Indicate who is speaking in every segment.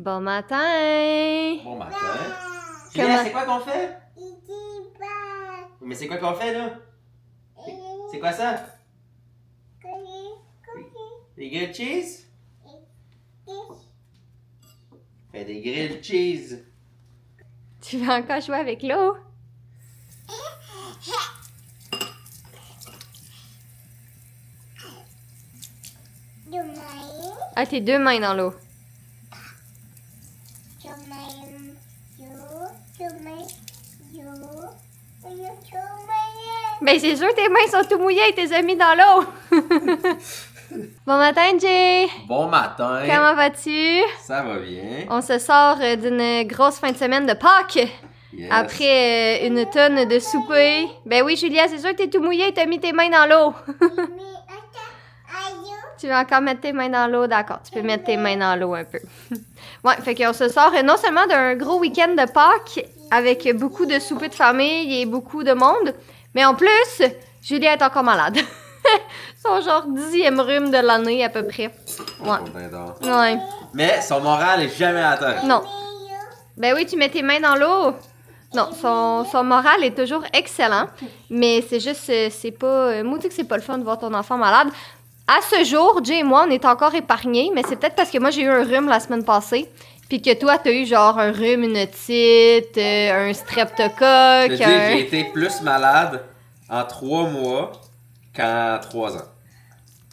Speaker 1: Bon matin!
Speaker 2: Bon matin. Julia, c'est quoi qu'on fait? Mais c'est quoi qu'on fait là? C'est quoi ça? Des grilled cheese? Fait des grilled cheese.
Speaker 1: Tu veux encore jouer avec l'eau? Ah, tes deux mains dans l'eau. Ben c'est sûr, tes mains sont tout mouillées et tes amis dans l'eau. Bon matin, Jay!
Speaker 2: Bon matin.
Speaker 1: Comment vas-tu?
Speaker 2: Ça va bien.
Speaker 1: On se sort d'une grosse fin de semaine de Pâques.
Speaker 2: Yes.
Speaker 1: Après une tonne de souper. Ben oui, Julia, c'est sûr que t'es tout mouillé et t'as mis tes mains dans l'eau. Tu veux encore mettre tes mains dans l'eau? D'accord, tu peux mettre tes mains dans l'eau un peu. Ouais, fait qu'on se sort non seulement d'un gros week-end de Pâques avec beaucoup de souper de famille et beaucoup de monde, mais en plus, Julia est encore malade. Son genre 10e rhume de l'année à peu près. Ouais. Ouais.
Speaker 2: Mais son moral est jamais à terre.
Speaker 1: Non. Ben oui, tu mets tes mains dans l'eau. Non, son moral est toujours excellent. Mais c'est juste, c'est pas... Moi, tu sais que c'est pas le fun de voir ton enfant malade. À ce jour, Jay et moi, on est encore épargnés, mais c'est peut-être parce que moi, j'ai eu un rhume la semaine passée. Puis que toi, t'as eu genre un rhume, une otite, un streptocoque.
Speaker 2: Je te dis, j'ai été plus malade en 3 mois qu'en 3 ans.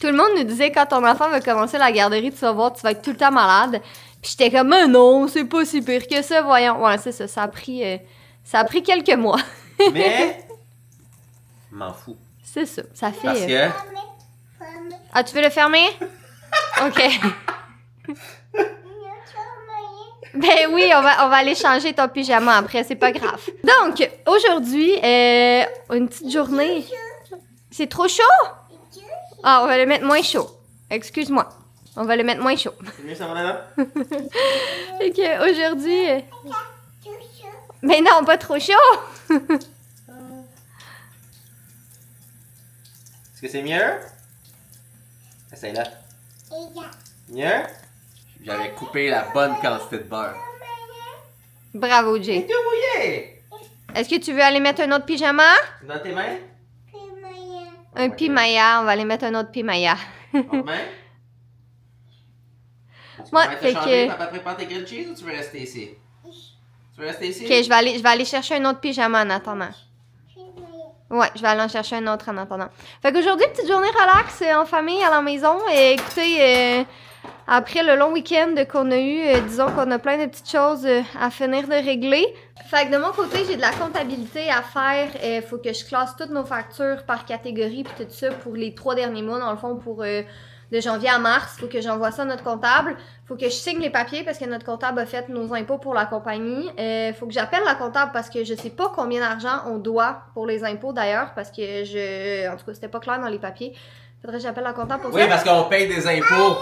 Speaker 1: Tout le monde nous disait quand ton enfant va commencer la garderie, tu vas voir, tu vas être tout le temps malade. Puis j'étais comme, mais non, c'est pas si pire que ça, voyons. Ouais, c'est ça, ça a pris quelques mois.
Speaker 2: Mais, m'en fous.
Speaker 1: C'est ça, ça fait...
Speaker 2: Parce que...
Speaker 1: Ah, tu veux le fermer? OK. Ben oui, on va aller changer ton pyjama après, c'est pas grave. Donc, aujourd'hui, une petite journée... C'est trop chaud? Ah, on va le mettre moins chaud. Excuse-moi. On va le mettre moins chaud.
Speaker 2: C'est mieux ça, mon là?
Speaker 1: Fait que aujourd'hui... Mais non, pas trop chaud!
Speaker 2: Est-ce que c'est mieux? Essaye-la. Mieux? J'avais coupé la bonne quantité de beurre.
Speaker 1: Bravo, Jay.
Speaker 2: T'es tout mouillé!
Speaker 1: Est-ce que tu veux aller mettre un autre pyjama?
Speaker 2: Dans tes mains?
Speaker 1: Un
Speaker 2: Ok.
Speaker 1: pimaya. On va aller mettre un autre pimaya.
Speaker 2: Autre main? Tu
Speaker 1: Ouais,
Speaker 2: vas
Speaker 1: fait
Speaker 2: te changer,
Speaker 1: que-
Speaker 2: papa prépare tes grilled cheese ou tu veux rester ici? Tu veux rester ici?
Speaker 1: OK, je vais aller chercher un autre pyjama en attendant. Ouais, je vais aller en chercher un autre en attendant. Fait qu'aujourd'hui, petite journée relax en famille à la maison. Et écoutez, après le long week-end qu'on a eu, disons qu'on a plein de petites choses à finir de régler. Fait que de mon côté, j'ai de la comptabilité à faire. Il faut que je classe toutes nos factures par catégorie puis tout ça pour les 3 derniers mois, dans le fond, pour de janvier à mars. Il faut que j'envoie ça à notre comptable. Faut que je signe les papiers parce que notre comptable a fait nos impôts pour la compagnie. Faut que j'appelle la comptable parce que je sais pas combien d'argent on doit pour les impôts d'ailleurs parce que en tout cas, c'était pas clair dans les papiers. Faudrait que j'appelle la comptable pour
Speaker 2: Oui,
Speaker 1: ça.
Speaker 2: parce qu'on paye des impôts.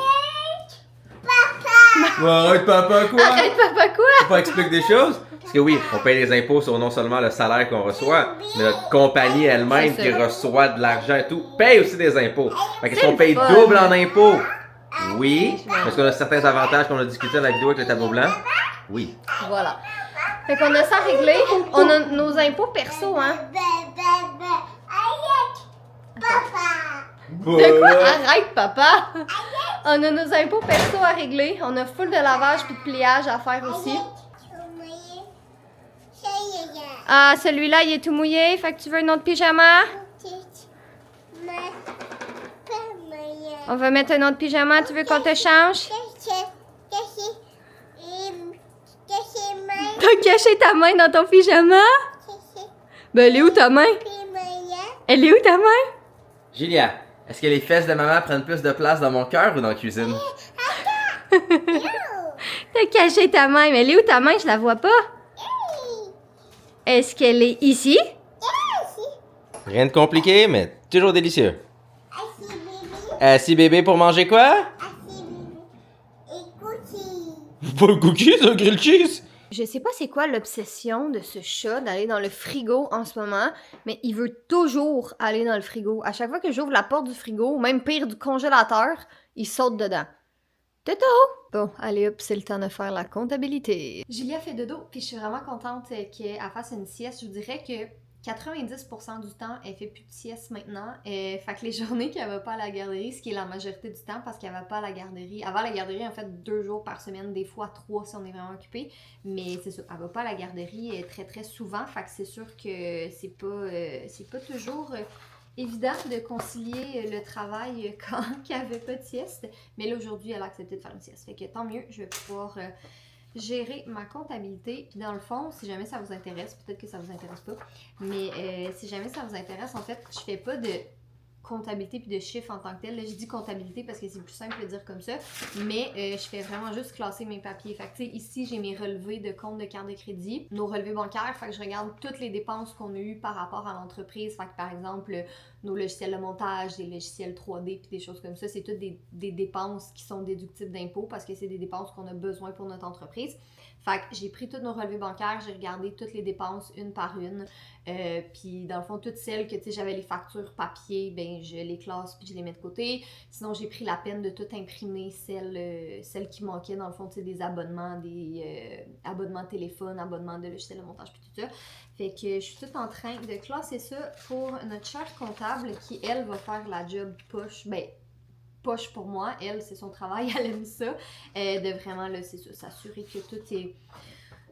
Speaker 2: Arrête, papa, quoi?
Speaker 1: Arrête, papa, quoi?
Speaker 2: Faut pas expliquer des choses? Parce que oui, on paye des impôts sur non seulement le salaire qu'on reçoit, mais notre compagnie elle-même
Speaker 1: C'est
Speaker 2: qui
Speaker 1: ça.
Speaker 2: reçoit de l'argent et tout, paye aussi des impôts. Fait qu'est-ce
Speaker 1: C'est
Speaker 2: qu'on paye
Speaker 1: le fun.
Speaker 2: double en impôts? Oui. Parce qu'on a certains avantages qu'on a discuté dans la vidéo avec le tableau blanc? Oui.
Speaker 1: Voilà. Fait qu'on a ça réglé. On a nos impôts perso, hein. De quoi? Arrête, papa! On a nos impôts perso à régler. On a full de lavage puis de pliage à faire aussi. Ah, celui-là, il est tout mouillé. Fait que tu veux un autre pyjama? On va mettre un autre pyjama. Tu veux qu'on te change? T'as caché ta main dans ton pyjama? Ben, elle est où ta main? Elle est où ta main?
Speaker 2: Julia, est-ce que les fesses de maman prennent plus de place dans mon cœur ou dans la cuisine?
Speaker 1: T'as caché ta main. Mais elle est où ta main? Je la vois pas. Est-ce qu'elle est ici?
Speaker 2: Rien de compliqué, mais toujours délicieux. Assis bébé pour manger quoi? Pas le cookie, c'est un grilled cheese?
Speaker 1: Je sais pas c'est quoi l'obsession de ce chat d'aller dans le frigo en ce moment, mais il veut toujours aller dans le frigo. À chaque fois que j'ouvre la porte du frigo, ou même pire du congélateur, il saute dedans. Toto! Bon, allez hop, c'est le temps de faire la comptabilité. Julia fait dodo, puis je suis vraiment contente qu'elle fasse une sieste. Je vous dirais que 90% du temps, elle fait plus de sieste maintenant. Fait que les journées qu'elle va pas à la garderie, ce qui est la majorité du temps parce qu'elle va pas à la garderie. Avant la garderie, en fait, 2 jours par semaine, des fois 3 si on est vraiment occupé. Mais c'est ça, elle va pas à la garderie très très souvent. Fait que c'est sûr que c'est pas toujours évident de concilier le travail quand elle avait pas de sieste. Mais là, aujourd'hui, elle a accepté de faire une sieste. Fait que tant mieux, je vais pouvoir gérer ma comptabilité. Puis dans le fond, si jamais ça vous intéresse, peut-être que ça vous intéresse pas, mais si jamais ça vous intéresse, en fait, je fais pas de comptabilité puis de chiffres en tant que tel. Là, je dis comptabilité parce que c'est plus simple de dire comme ça, mais je fais vraiment juste classer mes papiers. Fait que tu sais, ici, j'ai mes relevés de compte de carte de crédit, nos relevés bancaires, fait que je regarde toutes les dépenses qu'on a eues par rapport à l'entreprise. Fait que par exemple, nos logiciels de montage, des logiciels 3D puis des choses comme ça, c'est toutes des dépenses qui sont déductibles d'impôts parce que c'est des dépenses qu'on a besoin pour notre entreprise. Fait que j'ai pris tous nos relevés bancaires, j'ai regardé toutes les dépenses une par une. Puis dans le fond, toutes celles que tu sais, j'avais les factures papier, ben je les classe puis je les mets de côté. Sinon, j'ai pris la peine de tout imprimer, celles qui manquaient dans le fond, tu sais, des abonnements, des abonnements de téléphone, abonnements de logiciels de montage puis tout ça. Fait que je suis toute en train de classer ça pour notre chère comptable qui, elle, va faire la job poche. Ben, poche pour moi, elle, c'est son travail, elle aime ça. De vraiment, là, c'est ça, s'assurer que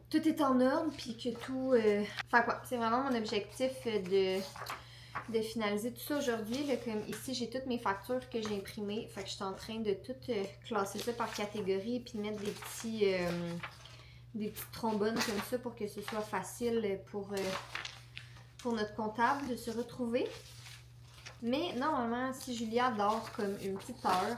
Speaker 1: tout est en ordre, puis que tout... Enfin quoi, c'est vraiment mon objectif de finaliser tout ça aujourd'hui. Comme ici, j'ai toutes mes factures que j'ai imprimées. Fait que je suis en train de tout classer ça par catégorie, puis de mettre des petites trombones comme ça pour que ce soit facile pour notre comptable de se retrouver. Mais normalement, si Julia dort comme une petite heure,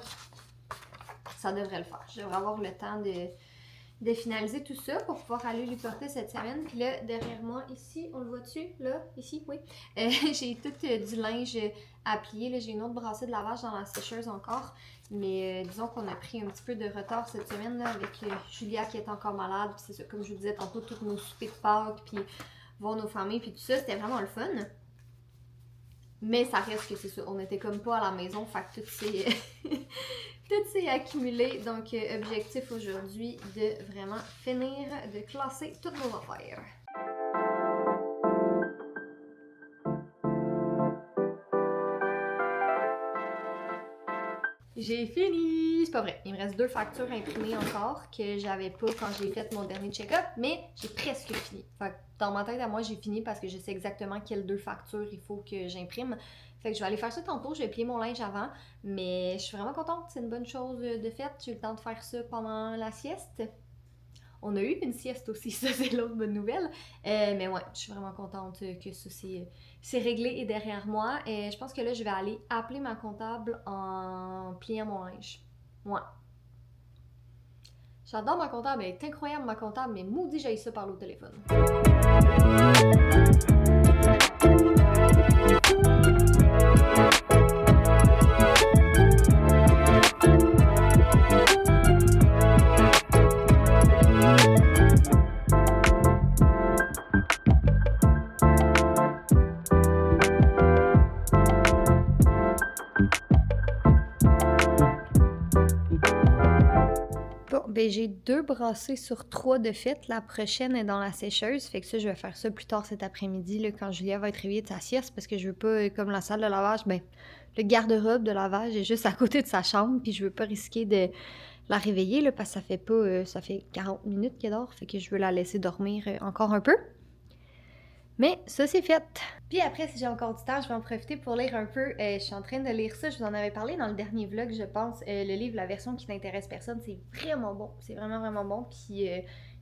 Speaker 1: ça devrait le faire. Je devrais avoir le temps de finaliser tout ça pour pouvoir aller lui porter cette semaine. Puis là, derrière moi, ici, on le voit-tu? Là? Ici? Oui. J'ai tout du linge à plier. Là, j'ai une autre brassée de lavage dans la sécheuse encore. Mais disons qu'on a pris un petit peu de retard cette semaine là, avec Julia qui est encore malade. Puis c'est ça, comme je vous disais tantôt, tous nos soupers de Pâques, puis voir nos familles, puis tout ça, c'était vraiment le fun. Mais ça reste que c'est ça, on était comme pas à la maison, fait que tout s'est accumulé. Donc, objectif aujourd'hui de vraiment finir de classer toutes nos affaires. J'ai fini! C'est pas vrai, il me reste 2 factures imprimées encore que j'avais pas quand j'ai fait mon dernier check-up, mais j'ai presque fini. Fait que dans ma tête à moi, j'ai fini parce que je sais exactement quelles 2 factures il faut que j'imprime. Fait que je vais aller faire ça tantôt, je vais plier mon linge avant, mais je suis vraiment contente, c'est une bonne chose de fait. J'ai eu le temps de faire ça pendant la sieste. On a eu une sieste aussi, ça c'est l'autre bonne nouvelle. Mais ouais, je suis vraiment contente que ça c'est réglé et derrière moi. Et je pense que là, je vais aller appeler ma comptable en pliant mon linge. Ouais. J'adore ma comptable, elle est incroyable ma comptable, mais maudit j'ai ça parler au téléphone. Bon, ben j'ai 2 brassées sur 3 de fait. La prochaine est dans la sécheuse. Fait que ça, je vais faire ça plus tard cet après-midi, là, quand Julia va être réveillée de sa sieste, parce que je veux pas, comme la salle de lavage, ben le garde-robe de lavage est juste à côté de sa chambre, puis je veux pas risquer de la réveiller, là, parce que ça fait 40 minutes qu'elle dort, fait que je veux la laisser dormir encore un peu. Mais ça, c'est fait. Puis après, si j'ai encore du temps, je vais en profiter pour lire un peu. Je suis en train de lire ça. Je vous en avais parlé dans le dernier vlog, je pense. Le livre La version qui n'intéresse personne, c'est vraiment bon. C'est vraiment, vraiment bon. Puis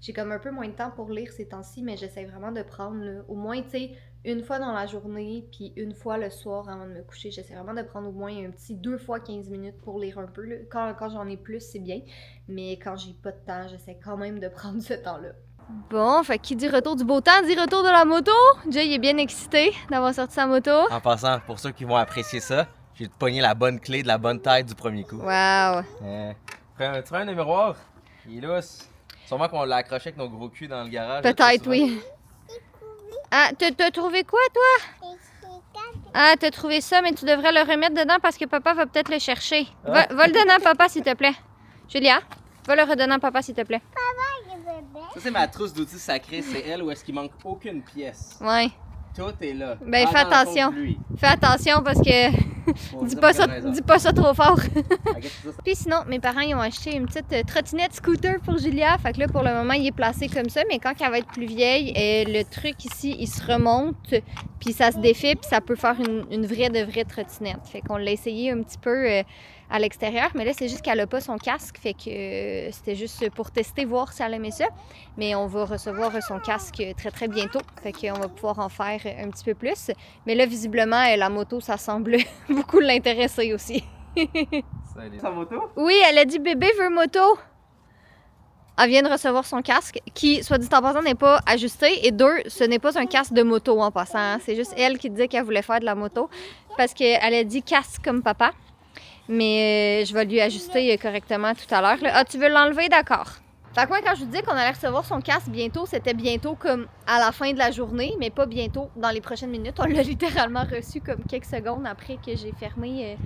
Speaker 1: j'ai comme un peu moins de temps pour lire ces temps-ci, mais j'essaie vraiment de prendre là, au moins, tu sais, une fois dans la journée, puis une fois le soir avant de me coucher. J'essaie vraiment de prendre au moins un petit 2 fois 15 minutes pour lire un peu. Là. Quand j'en ai plus, c'est bien. Mais quand j'ai pas de temps, j'essaie quand même de prendre ce temps-là. Bon, fait qui dit retour du beau temps, dit retour de la moto. Jay, il est bien excité d'avoir sorti sa moto.
Speaker 2: En passant, pour ceux qui vont apprécier ça, j'ai pogné la bonne clé de la bonne taille du premier coup.
Speaker 1: Wow!
Speaker 2: Tu prends un miroir? Il est lousse. Sûrement qu'on l'a accroché avec nos gros culs dans le garage.
Speaker 1: Peut-être, oui. Ah, t'as trouvé quoi, toi? Ah, t'as trouvé ça, mais tu devrais le remettre dedans parce que papa va peut-être le chercher. Va le donner à papa, s'il te plaît. Julia, va le redonner à papa, s'il te plaît.
Speaker 2: Ça, c'est ma trousse d'outils sacrés. C'est elle où est-ce qu'il manque aucune pièce.
Speaker 1: Ouais.
Speaker 2: Tout est là.
Speaker 1: Ben, fais attention. Fais attention parce que dis pas ça trop fort. Puis sinon, mes parents ils ont acheté une petite trottinette scooter pour Julia. Fait que là, pour le moment, il est placé comme ça. Mais quand elle va être plus vieille, le truc ici, il se remonte, puis ça se défait, puis ça peut faire une vraie trottinette. Fait qu'on l'a essayé un petit peu à l'extérieur. Mais là, c'est juste qu'elle a pas son casque. Fait que c'était juste pour tester, voir si elle aimait ça. Mais on va recevoir son casque très bientôt. Fait qu'on va pouvoir en faire un petit peu plus. Mais là, visiblement, la moto, ça semble beaucoup l'intéresser aussi.
Speaker 2: Sa moto?
Speaker 1: Oui, elle a dit bébé veut moto. Elle vient de recevoir son casque, qui, soit dit en passant, n'est pas ajusté. Et 2, ce n'est pas un casque de moto en passant. Hein. C'est juste elle qui disait qu'elle voulait faire de la moto. Parce qu'elle a dit casque comme papa. Mais je vais lui ajuster correctement tout à l'heure. Ah, tu veux l'enlever? D'accord. Fait que moi, quand je vous disais qu'on allait recevoir son casque bientôt, c'était bientôt comme à la fin de la journée, mais pas bientôt dans les prochaines minutes. On l'a littéralement reçu comme quelques secondes après que j'ai fermé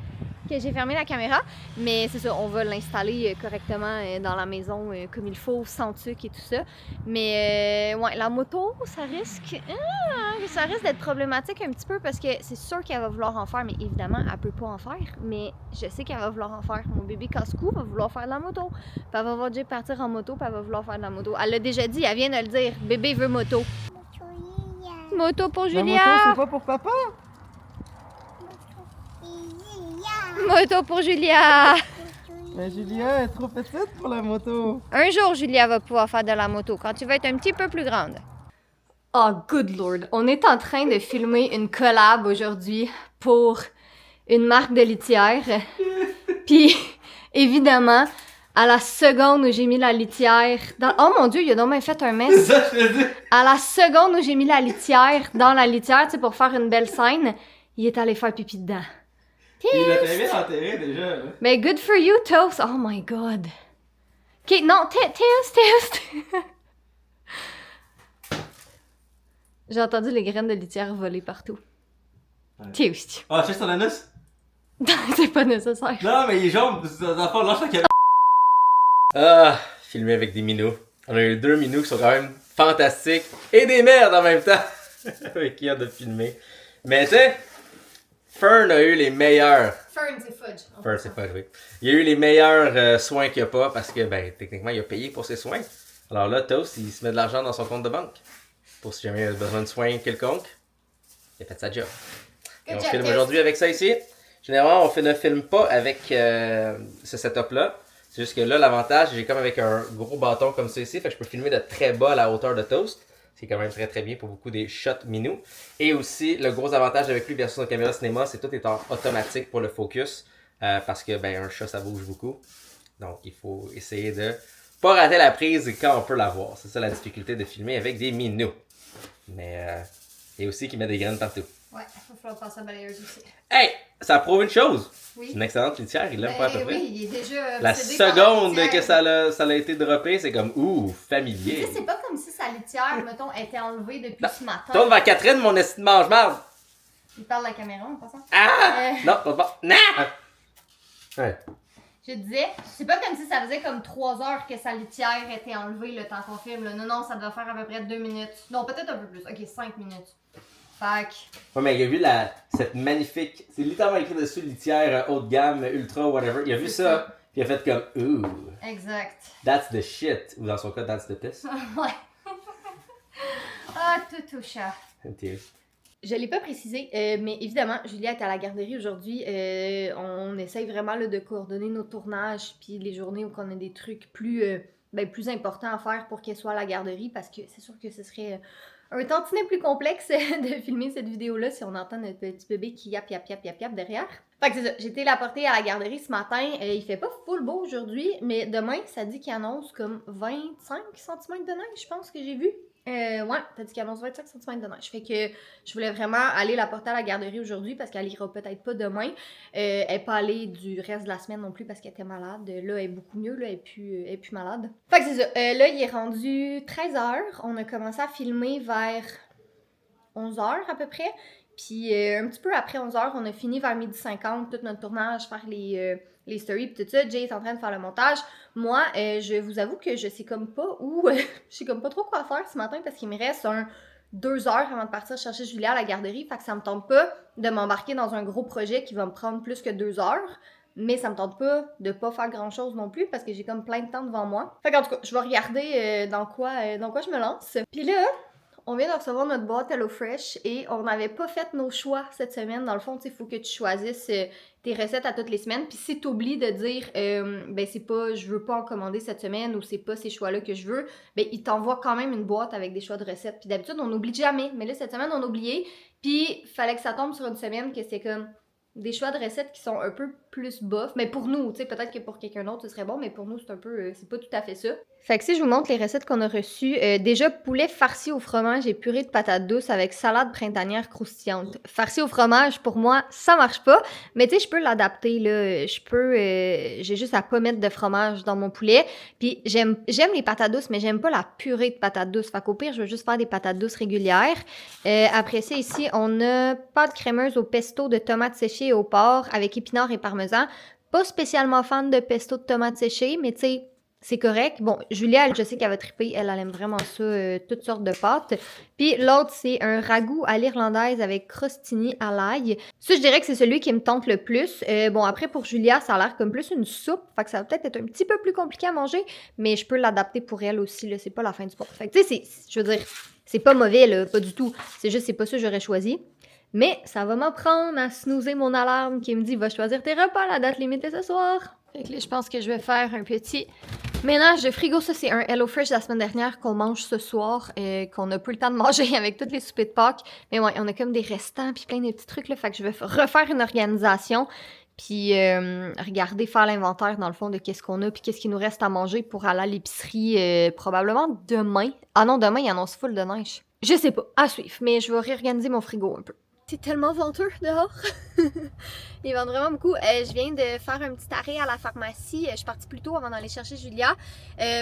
Speaker 1: la caméra. Mais c'est ça, on va l'installer correctement dans la maison comme il faut, sans tuc et tout ça. Mais ouais, la moto, ça risque d'être problématique un petit peu parce que c'est sûr qu'elle va vouloir en faire, mais évidemment, elle peut pas en faire. Mais je sais qu'elle va vouloir en faire. Mon bébé casse-cou va vouloir faire de la moto. Puis elle va voir Jay partir en moto, puis elle va vouloir faire de la moto. Elle l'a déjà dit, elle vient de le dire. Bébé veut moto. Moto pour Julia.
Speaker 2: La moto, c'est pas pour papa?
Speaker 1: Moto pour Julia.
Speaker 2: Mais Julia est trop petite pour la moto.
Speaker 1: Un jour, Julia va pouvoir faire de la moto quand tu vas être un petit peu plus grande. Oh, good lord. On est en train de filmer une collab aujourd'hui pour une marque de litière. Puis, évidemment, à la seconde où j'ai mis la litière dans... Oh mon Dieu, il a donc même fait un mess.
Speaker 2: C'est ça, je te dis.
Speaker 1: À la seconde où j'ai mis la litière dans la litière, tu sais, pour faire une belle scène, il est allé faire pipi dedans.
Speaker 2: Il l'a très bien enterré déjà. Là.
Speaker 1: Mais good for you, Toast. Oh my god. Ok, non, Toast. J'ai entendu les graines de litière voler partout.
Speaker 2: Ouais.
Speaker 1: Toast.
Speaker 2: Ah, tu sais, c'est ton anus?
Speaker 1: C'est pas nécessaire.
Speaker 2: Non, mais il est jaune. Dans le fond, lâche la caméra. Ah, filmé avec des minous. On a eu 2 minous qui sont quand même fantastiques et des merdes en même temps. Avec qui on a filmé. Mais tu sais, Fern a eu les meilleurs.
Speaker 1: Fern, c'est fudge.
Speaker 2: Fern, c'est fudge, oui. Il a eu les meilleurs soins qu'il n'y a pas parce que, ben, techniquement, il a payé pour ses soins. Alors là, Toast, il se met de l'argent dans son compte de banque. Pour si jamais il a besoin de soins quelconques. Il a fait sa job. Et on filme aujourd'hui avec ça ici. Généralement, on ne filme pas avec ce setup-là. C'est juste que là, l'avantage, j'ai comme avec un gros bâton comme ça ici. Fait que je peux filmer de très bas à la hauteur de Toast. C'est quand même très bien pour beaucoup des shots minous. Et aussi, le gros avantage avec lui versus une caméra cinéma, c'est que tout est en automatique pour le focus. Parce que ben un chat, ça bouge beaucoup. Donc, il faut essayer de pas rater la prise quand on peut la voir. C'est ça la difficulté de filmer avec des minous. Mais il y a aussi qui met des graines partout.
Speaker 1: Ouais, il va falloir passer à balayeuse aussi.
Speaker 2: Hey! Ça prouve une chose!
Speaker 1: Oui.
Speaker 2: C'est une excellente litière, il l'aime pas à peu près.
Speaker 1: Oui, il est déjà
Speaker 2: La seconde que ça a été droppé, c'est comme ouh, familier.
Speaker 1: Tu sais, c'est pas comme si sa litière, mettons, était enlevée depuis ce matin.
Speaker 2: Tourne vers Catherine, mon esti de mange-marde!
Speaker 1: Il parle de la caméra en passant.
Speaker 2: Ah! Non, pas. Non! Ouais.
Speaker 1: Je te disais, c'est pas comme si ça faisait comme 3 heures que sa litière était enlevée le temps qu'on filme. Là. Non, ça doit faire à peu près 2 minutes. Non, peut-être un peu plus. Ok, 5 minutes. Fait que...
Speaker 2: Ouais, mais il a vu cette magnifique. C'est littéralement écrit dessus litière haut de gamme, ultra, whatever. Il a vu ça, puis il a fait comme ouh.
Speaker 1: Exact.
Speaker 2: That's the shit. Ou dans son cas, that's the piss.
Speaker 1: Ouais. Ah, tout chat. Je l'ai pas précisé, mais évidemment, Julia est à la garderie aujourd'hui. On essaye vraiment là, de coordonner nos tournages, puis les journées où on a des trucs plus importants à faire pour qu'elle soit à la garderie, parce que c'est sûr que ce serait un tantinet plus complexe de filmer cette vidéo-là si on entend notre petit bébé qui yappe derrière. Fait que c'est ça, j'ai été la porter à la garderie ce matin. Il fait pas full beau aujourd'hui, mais demain, ça dit qu'il annonce comme 25 cm de neige, je pense que j'ai vu. Ouais, t'as dit qu'il annonce 25 cm de neige. Fait que je voulais vraiment aller la porter à la garderie aujourd'hui parce qu'elle ira peut-être pas demain. Elle n'est pas allée du reste de la semaine non plus parce qu'elle était malade. Là, elle est beaucoup mieux, là, elle est plus malade. Fait que c'est ça. Là, il est rendu 13h. On a commencé à filmer vers 11h à peu près. Puis un petit peu après 11h, on a fini vers 12h50, tout notre tournage, faire les stories pis tout ça. Jay est en train de faire le montage. Moi, je vous avoue que je sais comme pas où, je sais comme pas trop quoi faire ce matin parce qu'il me reste 2 heures avant de partir chercher Julia à la garderie. Fait que ça me tente pas de m'embarquer dans un gros projet qui va me prendre plus que 2 heures. Mais ça me tente pas de pas faire grand chose non plus parce que j'ai comme plein de temps devant moi. Fait qu'en tout cas, je vais regarder dans quoi je me lance. Puis là, on vient de recevoir notre boîte HelloFresh et on n'avait pas fait nos choix cette semaine. Dans le fond, il faut que tu choisisses tes recettes à toutes les semaines. Puis si tu oublies de dire, ben c'est pas, je veux pas en commander cette semaine ou c'est pas ces choix-là que je veux, ben ils t'envoient quand même une boîte avec des choix de recettes. Puis d'habitude, on n'oublie jamais. Mais là, cette semaine, on a oublié. Puis fallait que ça tombe sur une semaine que c'est comme des choix de recettes qui sont un peu plus bof. Mais pour nous, tu sais, peut-être que pour quelqu'un d'autre, ce serait bon, mais pour nous, c'est un peu, c'est pas tout à fait ça. Fait que si je vous montre les recettes qu'on a reçues, déjà poulet farci au fromage et purée de patates douces avec salade printanière croustillante. Farci au fromage, pour moi, ça marche pas, mais tu sais, je peux l'adapter, là. J'ai juste à pas mettre de fromage dans mon poulet. Puis j'aime les patates douces, mais j'aime pas la purée de patates douces. Fait qu'au pire, je vais juste faire des patates douces régulières. Après ça, ici, on a pâte crémeuse au pesto de tomates séchées et au porc avec épinards et parmesan. Pas spécialement fan de pesto de tomates séchées, mais tu sais, c'est correct. Bon, Julia, elle, je sais qu'elle va triper. Elle aime vraiment ça, toutes sortes de pâtes. Puis l'autre, c'est un ragoût à l'irlandaise avec crostini à l'ail. Ça, je dirais que c'est celui qui me tente le plus. Bon, après, pour Julia, ça a l'air comme plus une soupe. Fait que ça va peut-être être un petit peu plus compliqué à manger, mais je peux l'adapter pour elle aussi, là. C'est pas la fin du monde. Fait que, tu sais, je veux dire, c'est pas mauvais, là, pas du tout. C'est juste, c'est pas ça que j'aurais choisi. Mais ça va m'apprendre à snoozer mon alarme qui me dit « Va choisir tes repas, la date limite est ce soir. » Fait que là, je pense que je vais faire un petit ménage de frigo. Ça, c'est un HelloFresh de la semaine dernière qu'on mange ce soir, qu'on n'a plus le temps de manger avec toutes les soupers de Pâques. Mais ouais, on a comme des restants puis plein de petits trucs, là. Fait que je vais refaire une organisation puis regarder, faire l'inventaire, dans le fond, de qu'est-ce qu'on a puis qu'est-ce qui nous reste à manger pour aller à l'épicerie probablement demain. Ah non, demain, il annonce full de neige. Je sais pas, à suivre, mais je vais réorganiser mon frigo un peu. C'est tellement venteux dehors. Ils vendent vraiment beaucoup. Je viens de faire un petit arrêt à la pharmacie. Je suis partie plus tôt avant d'aller chercher Julia.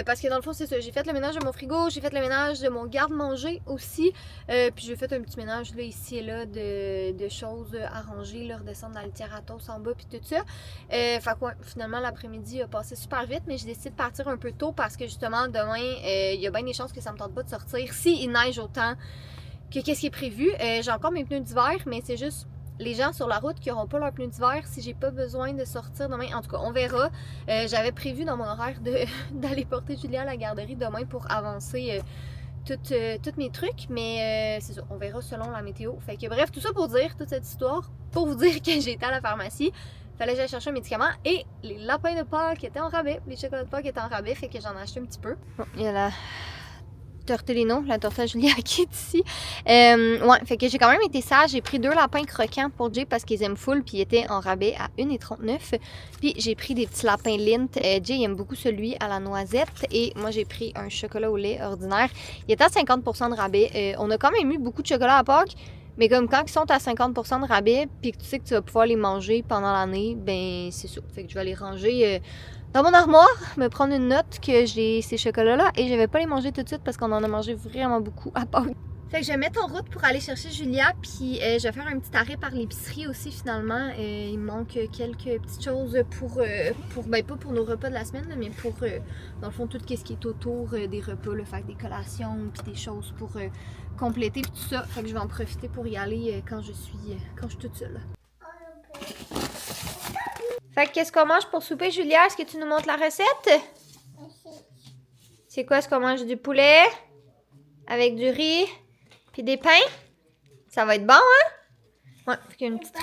Speaker 1: Parce que dans le fond, c'est ça. J'ai fait le ménage de mon frigo. J'ai fait le ménage de mon garde-manger aussi. Puis j'ai fait un petit ménage là, ici et là de choses arrangées. Là, redescendre dans le litière à toast en bas puis tout ça. Fait que ouais, finalement, l'après-midi a passé super vite. Mais j'ai décidé de partir un peu tôt parce que justement, demain, il y a bien des chances que ça me tente pas de sortir. Si il neige autant que qu'est-ce qui est prévu. J'ai encore mes pneus d'hiver, mais c'est juste les gens sur la route qui n'auront pas leurs pneus d'hiver si j'ai pas besoin de sortir demain. En tout cas, on verra. J'avais prévu dans mon horaire d'aller porter Julia à la garderie demain pour avancer tous mes trucs, mais c'est ça, on verra selon la météo. Fait que bref, tout ça pour dire, toute cette histoire, pour vous dire que j'étais à la pharmacie. Fallait que j'aille chercher un médicament et les lapins de Pâques étaient en rabais. Les chocolats de Pâques étaient en rabais, fait que j'en ai acheté un petit peu. Bon, il y a la tortellino, la torta Julia qui est ici. Ouais, fait que j'ai quand même été sage. J'ai pris 2 lapins croquants pour Jay parce qu'ils aiment full, puis ils étaient en rabais à 1,39. Puis j'ai pris des petits lapins Lindt. Jay aime beaucoup celui à la noisette. Et moi, j'ai pris un chocolat au lait ordinaire. Il était à 50% de rabais. On a quand même eu beaucoup de chocolat à Pâques. Mais comme quand ils sont à 50% de rabais, puis que tu sais que tu vas pouvoir les manger pendant l'année, ben c'est ça. Fait que je vais les ranger dans mon armoire, me prendre une note que j'ai ces chocolats-là et je vais pas les manger tout de suite parce qu'on en a mangé vraiment beaucoup à Pâques. Fait que je vais mettre en route pour aller chercher Julia, puis je vais faire un petit arrêt par l'épicerie aussi finalement. Il me manque quelques petites choses ben pas pour nos repas de la semaine, là, mais pour, dans le fond, tout ce qui est autour des repas, là, fait des collations, puis des choses pour compléter, puis tout ça. Fait que je vais en profiter pour y aller quand je suis toute seule. Fait que qu'est-ce qu'on mange pour souper, Julia? Est-ce que tu nous montres la recette? C'est quoi, est-ce qu'on mange du poulet? Avec du riz? Puis des pains? Ça va être bon, hein? Ouais, fait qu'il y a une petite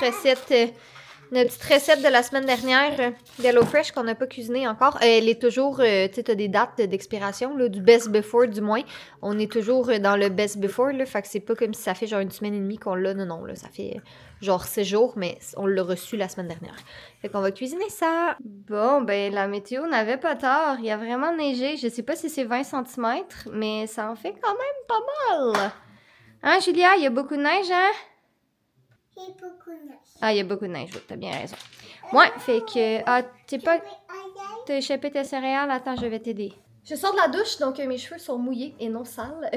Speaker 1: recette de la semaine dernière d'HelloFresh qu'on n'a pas cuisiné encore. Elle est toujours, tu sais, t'as des dates d'expiration, là, du best before du moins. On est toujours dans le best before, là, fait que c'est pas comme si ça fait genre 1 semaine et demie qu'on l'a. Non, là, ça fait genre 6 jours, mais on l'a reçu la semaine dernière. Fait qu'on va cuisiner ça. Bon, ben la météo n'avait pas tort. Il y a vraiment neigé. Je sais pas si c'est 20 cm, mais ça en fait quand même pas mal. Hein, Julia? Il y a beaucoup de neige, hein?
Speaker 3: Il y a beaucoup de neige.
Speaker 1: Ah, il y a beaucoup de neige, oui, t'as bien raison. Ouais, fait que... Ah, t'as échappé tes céréales? Attends, je vais t'aider. Je sors de la douche, donc mes cheveux sont mouillés et non sales.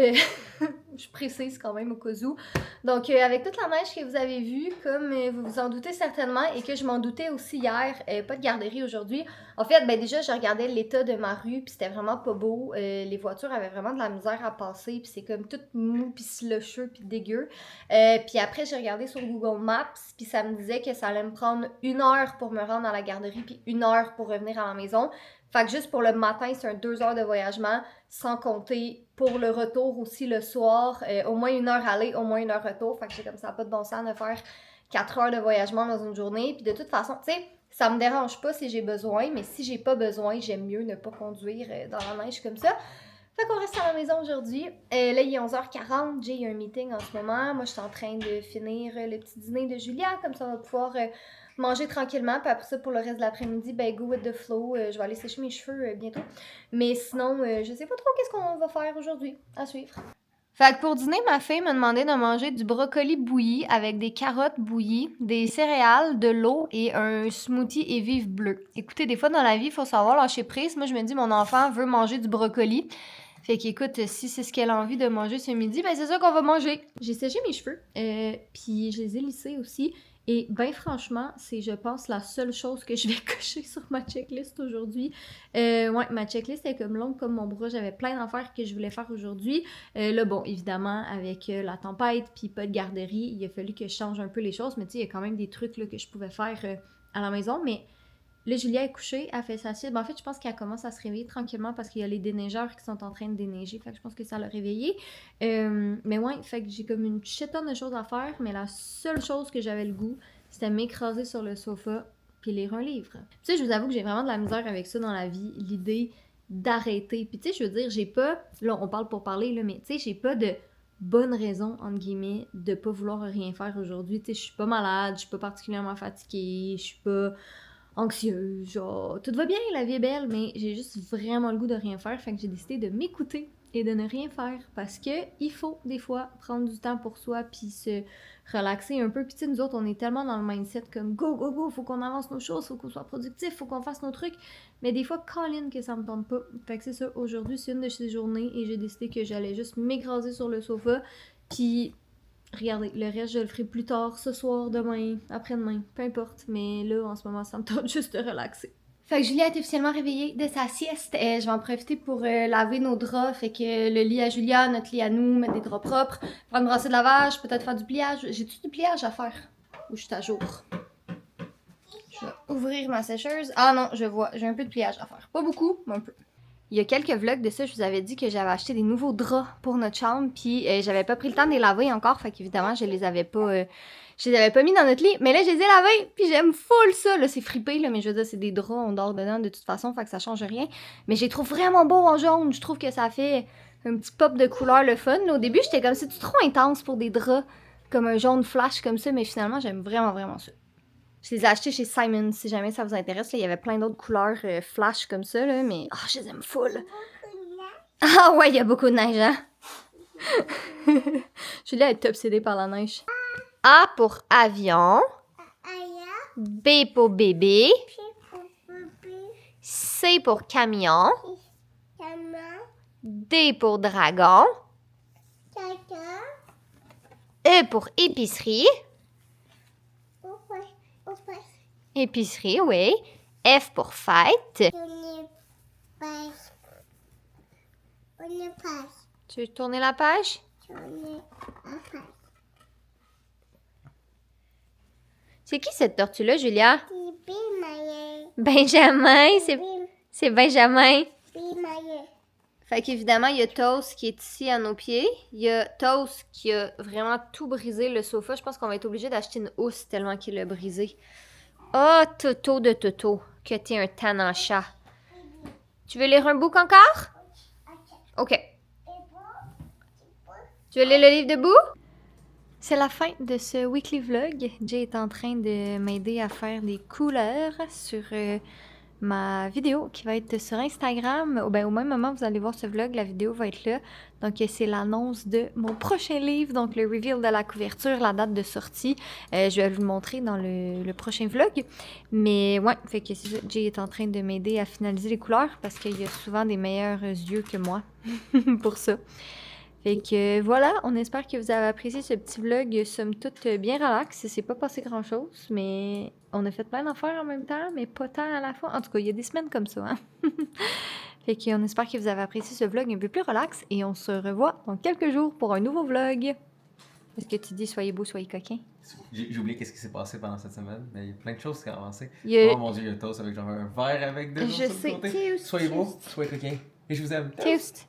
Speaker 1: Je précise quand même au cas où. Donc, avec toute la neige que vous avez vue, comme vous vous en doutez certainement, et que je m'en doutais aussi hier, pas de garderie aujourd'hui. En fait, ben déjà, je regardais l'état de ma rue, puis c'était vraiment pas beau. Les voitures avaient vraiment de la misère à passer, puis c'est comme tout mou, puis slusheux, puis dégueu. Puis après, j'ai regardé sur Google Maps, puis ça me disait que ça allait me prendre 1 heure pour me rendre à la garderie, puis 1 heure pour revenir à la maison. Fait que juste pour le matin, c'est un 2 heures de voyagement, sans compter pour le retour aussi le soir. Au moins 1 heure aller, au moins 1 heure retour. Fait que j'ai comme ça pas de bon sens de faire 4 heures de voyagement dans une journée. Puis de toute façon, tu sais, ça me dérange pas si j'ai besoin, mais si j'ai pas besoin, j'aime mieux ne pas conduire dans la neige comme ça. Fait qu'on reste à la maison aujourd'hui. Là, il est 11h40. J'ai un meeting en ce moment. Moi, je suis en train de finir le petit dîner de Julia. Comme ça, on va pouvoir manger tranquillement. Puis après ça, pour le reste de l'après-midi, ben go with the flow. Je vais aller sécher mes cheveux bientôt. Mais sinon, je sais pas trop qu'est-ce qu'on va faire aujourd'hui. À suivre. Fait que pour dîner, ma fille m'a demandé de manger du brocoli bouilli avec des carottes bouillies, des céréales, de l'eau et un smoothie évive bleu. Écoutez, des fois dans la vie, il faut savoir lâcher prise. Moi, je me dis, mon enfant veut manger du brocoli. Fait qu'écoute, si c'est ce qu'elle a envie de manger ce midi, ben c'est ça qu'on va manger. J'ai séché mes cheveux, puis je les ai lissés aussi. Et ben franchement, c'est, je pense, la seule chose que je vais cocher sur ma checklist aujourd'hui. Ouais, ma checklist est comme longue comme mon bras. J'avais plein d'affaires que je voulais faire aujourd'hui. Là, bon, évidemment, avec la tempête puis pas de garderie, il a fallu que je change un peu les choses. Mais tu sais, il y a quand même des trucs là, que je pouvais faire à la maison. Mais là, Julia est couchée, elle fait sa sieste. Ben, en fait, je pense qu'elle commence à se réveiller tranquillement parce qu'il y a les déneigeurs qui sont en train de déneiger. Fait que je pense que ça l'a réveillée. Mais ouais, fait que j'ai comme une tonne de choses à faire. Mais la seule chose que j'avais le goût, c'était m'écraser sur le sofa puis lire un livre. Tu sais, je vous avoue que j'ai vraiment de la misère avec ça dans la vie. L'idée d'arrêter. Puis tu sais, je veux dire, j'ai pas... Là, on parle pour parler, là, mais tu sais, j'ai pas de bonne raison, entre guillemets, de pas vouloir rien faire aujourd'hui. Tu sais, je suis pas malade, je suis pas particulièrement fatiguée, je suis pas anxieuse, genre, tout va bien, la vie est belle, mais j'ai juste vraiment le goût de rien faire, fait que j'ai décidé de m'écouter et de ne rien faire, parce que il faut, des fois, prendre du temps pour soi, puis se relaxer un peu, puis tu sais, nous autres, on est tellement dans le mindset comme go, go, go, faut qu'on avance nos choses, faut qu'on soit productif, faut qu'on fasse nos trucs, mais des fois, Colin, que ça me tente pas, fait que c'est ça, aujourd'hui, c'est une de ces journées, et j'ai décidé que j'allais juste m'écraser sur le sofa, puis regardez, le reste, je le ferai plus tard, ce soir, demain, après-demain, peu importe. Mais là, en ce moment, ça me tente juste de relaxer. Fait que Julia est officiellement réveillée de sa sieste. Je vais en profiter pour laver nos draps. Fait que le lit à Julia, notre lit à nous, mettre des draps propres, faire une brassée de lavage, peut-être faire du pliage. J'ai-tu du pliage à faire? Ou je suis à jour? Je vais ouvrir ma sécheuse. Ah non, je vois, j'ai un peu de pliage à faire. Pas beaucoup, mais un peu. Il y a quelques vlogs de ça, je vous avais dit que j'avais acheté des nouveaux draps pour notre chambre, puis j'avais pas pris le temps de les laver encore, fait qu'évidemment, je les avais pas mis dans notre lit, mais là, je les ai lavés, puis j'aime full ça, là, c'est fripé, là, mais je veux dire, c'est des draps, on dort dedans de toute façon, fait que ça change rien, mais je les trouve vraiment beaux en jaune, je trouve que ça fait un petit pop de couleur, le fun. Là, au début, j'étais comme, c'est trop intense pour des draps comme un jaune flash comme ça, mais finalement, j'aime vraiment, vraiment ça. Je les ai achetés chez Simon, si jamais ça vous intéresse. Là, il y avait plein d'autres couleurs flash comme ça, là, mais je les aime full. Ah ouais, il y a beaucoup de neige, hein? Julia est obsédée par la neige. A pour avion. B pour bébé. C pour camion. D pour dragon. E pour épicerie. Épicerie, oui. F pour fête. Tu veux tourner la page? C'est qui cette tortue-là, Julia? Benjamin, c'est Benjamin. Fait qu'évidemment, il y a Toast qui est ici à nos pieds. Il y a Toast qui a vraiment tout brisé le sofa. Je pense qu'on va être obligé d'acheter une housse tellement qu'il l'a brisé. Oh, Toto de Toto, que t'es un tannant chat. Tu veux lire un book encore? OK. Tu veux lire le livre debout? C'est la fin de ce weekly vlog. Jay est en train de m'aider à faire des couleurs sur ma vidéo qui va être sur Instagram. Au même moment, vous allez voir ce vlog, la vidéo va être là. Donc, c'est l'annonce de mon prochain livre, donc le reveal de la couverture, la date de sortie. Je vais vous le montrer dans le prochain vlog. Mais ouais, fait que c'est ça. Jay est en train de m'aider à finaliser les couleurs parce qu'il y a souvent des meilleurs yeux que moi pour ça. Fait que voilà, on espère que vous avez apprécié ce petit vlog, somme toute bien relax. C'est pas passé grand chose, mais on a fait plein d'affaires en même temps, mais pas tant à la fois. En tout cas, il y a des semaines comme ça, hein. Fait qu'on espère que vous avez apprécié ce vlog un peu plus relax et on se revoit dans quelques jours pour un nouveau vlog. Est-ce que tu dis soyez beaux, soyez coquins?
Speaker 4: J'ai oublié qu'est-ce qui s'est passé pendant cette semaine, mais il y a plein de choses qui ont avancé.
Speaker 1: Il y a-
Speaker 4: Oh mon dieu, il y a un toast avec genre un verre avec deux
Speaker 1: Je
Speaker 4: autres sur
Speaker 1: sais,
Speaker 4: le côté.
Speaker 1: cute,
Speaker 4: Soyez beaux,
Speaker 1: cute.
Speaker 4: soyez coquins. Et je vous aime.
Speaker 1: Cute.